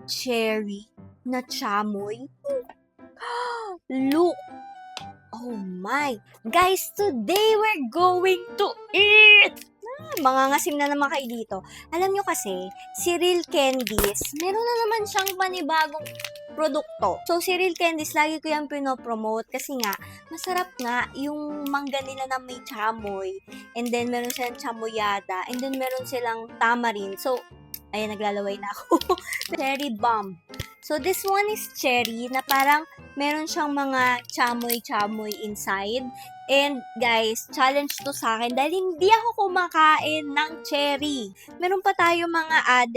cherry na chamoy. Look! Oh my! Guys, today we're going to eat! Mangangasim na naman kayo dito. Alam nyo kasi, si Real Candies, meron na naman siyang panibagong produkto. So, si Real Candies, lagi ko yung pinopromote kasi nga, masarap nga yung mangga nila na may chamoy. And then, meron silang chamoyada. And then, meron silang tamarind. So, ayan, naglalaway na ako. Cherry bomb. So, this one is cherry na parang meron siyang mga chamoy-chamoy inside. And guys, challenge to sa akin dahil hindi ako kumakain ng cherry. Meron pa tayo mga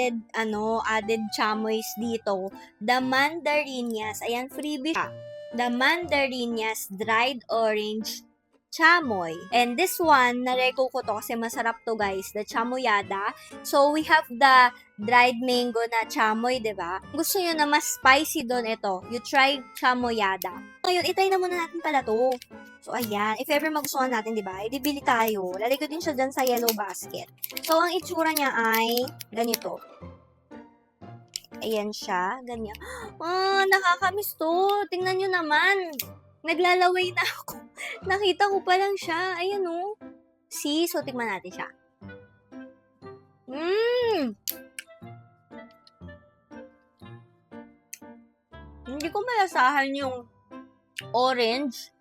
added chamoys dito. The mandarinas, ayan, freebie siya. The mandarinas dried orange chamoy. And this one, nareko ko to kasi masarap to guys, the chamoyada. So, we have the dried mango na chamoy, diba? Gusto nyo na mas spicy doon, ito. You try chamoyada. Ngayon, itry na muna natin pala to. So, ayan. If ever magustuhan natin, diba? Ibibili tayo. Lalagay ko din siya dyan sa yellow basket. So, ang itsura niya ay ganito. Ayan siya. Ganyan. Nakakamiss to. Tingnan nyo naman. Naglalaway na ako. Nakita ko pa lang siya. Ayan o. See? So, tingnan natin siya. Hindi ko malasahan yung orange.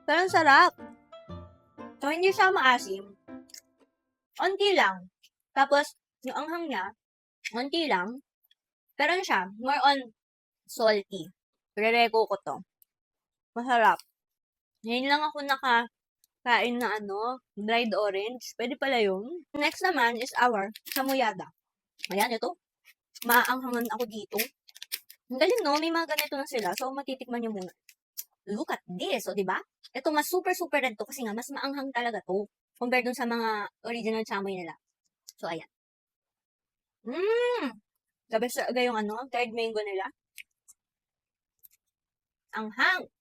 Pero ang sarap. So, hindi siya maasim. Onti lang. Tapos, yung anghang niya, onti lang. Pero ano siya, more on salty. Rereko ko to. Masarap. Ngayon lang ako nakakain na dried orange. Pwede pala yun. Next naman is our chamoyada. Ayan, ito. Maaanghangan ako dito. Ang galing, no? May mga ganito na sila. So, matitikman nyo muna. Look at this. O, diba? Ito, mas super red to kasi nga, mas maanghang talaga to. Compared dun sa mga original chamoy nila. So, ayan. The best talaga yung dried mango nila. Anghang.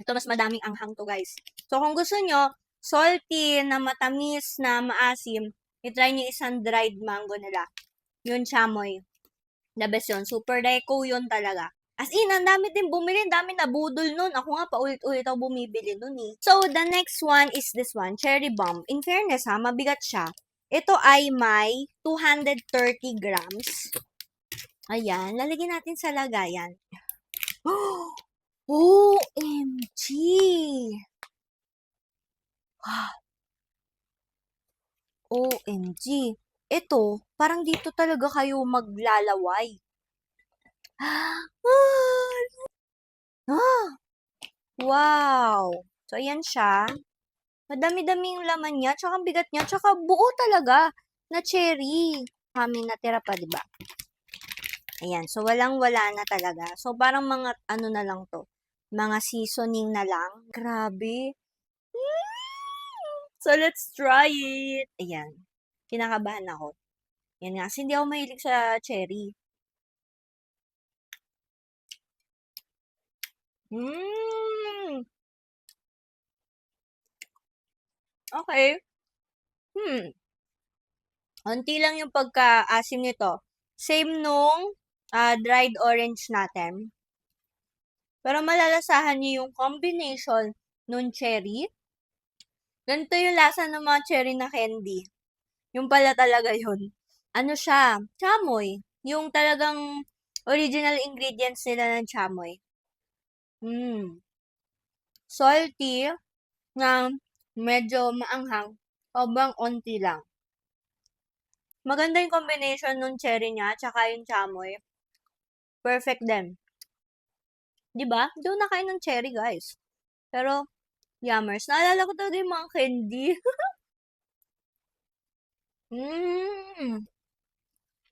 Ito, mas madaming anghang to, guys. So, kung gusto nyo, salty, na matamis, na maasim, itry nyo isang dried mango nila. Yun, chamoy. The best yun. Super deco yun talaga. As in, ang dami din bumili. Ang dami nabudol nun. Ako nga, paulit-ulit ako bumibili nun eh. So, the next one is this one, cherry bomb. In fairness ha, mabigat siya. Ito ay may 230 grams. Ayan, lalagyan natin sa lagayan. OMG! OMG! Ito, parang dito talaga kayo maglalaway. Wow! So, ayan siya. Madami-dami yung laman niya, tsaka ang bigat niya, tsaka buo talaga na cherry. Kami natira pa, diba? Ayan, so walang-wala na talaga. So, parang mga na lang to. Mga seasoning na lang. Grabe. So, let's try it. Ayan. Kinakabahan ako. Yan nga, kasi hindi ako mahilig sa cherry. Okay. Unti lang yung pagka-asim nito. Same nung dried orange natin. Pero malalasahan niyo yung combination nung cherry. Ganito yung lasa ng mga cherry na candy. Yung pala talaga yun. Ano siya? Chamoy. Yung talagang original ingredients nila ng chamoy. Salty na medyo maanghang. Sobrang onti lang. Maganda yung combination nung cherry niya tsaka yung chamoy. Perfect din. Diba? Hindi ako nakain ng cherry, guys. Pero, yummers. Naalala ko talaga yung mga candy.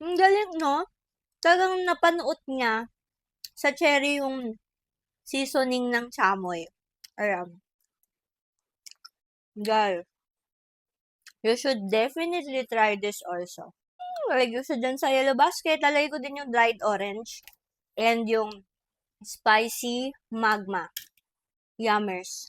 Ang galing, no? Talagang napanood niya sa cherry yung seasoning ng chamoy. Ayan. Guys, you should definitely try this also. Lalagay ko siya dyan sa yellow basket. Lalagay ko din yung dried orange and yung spicy magma. Yummers.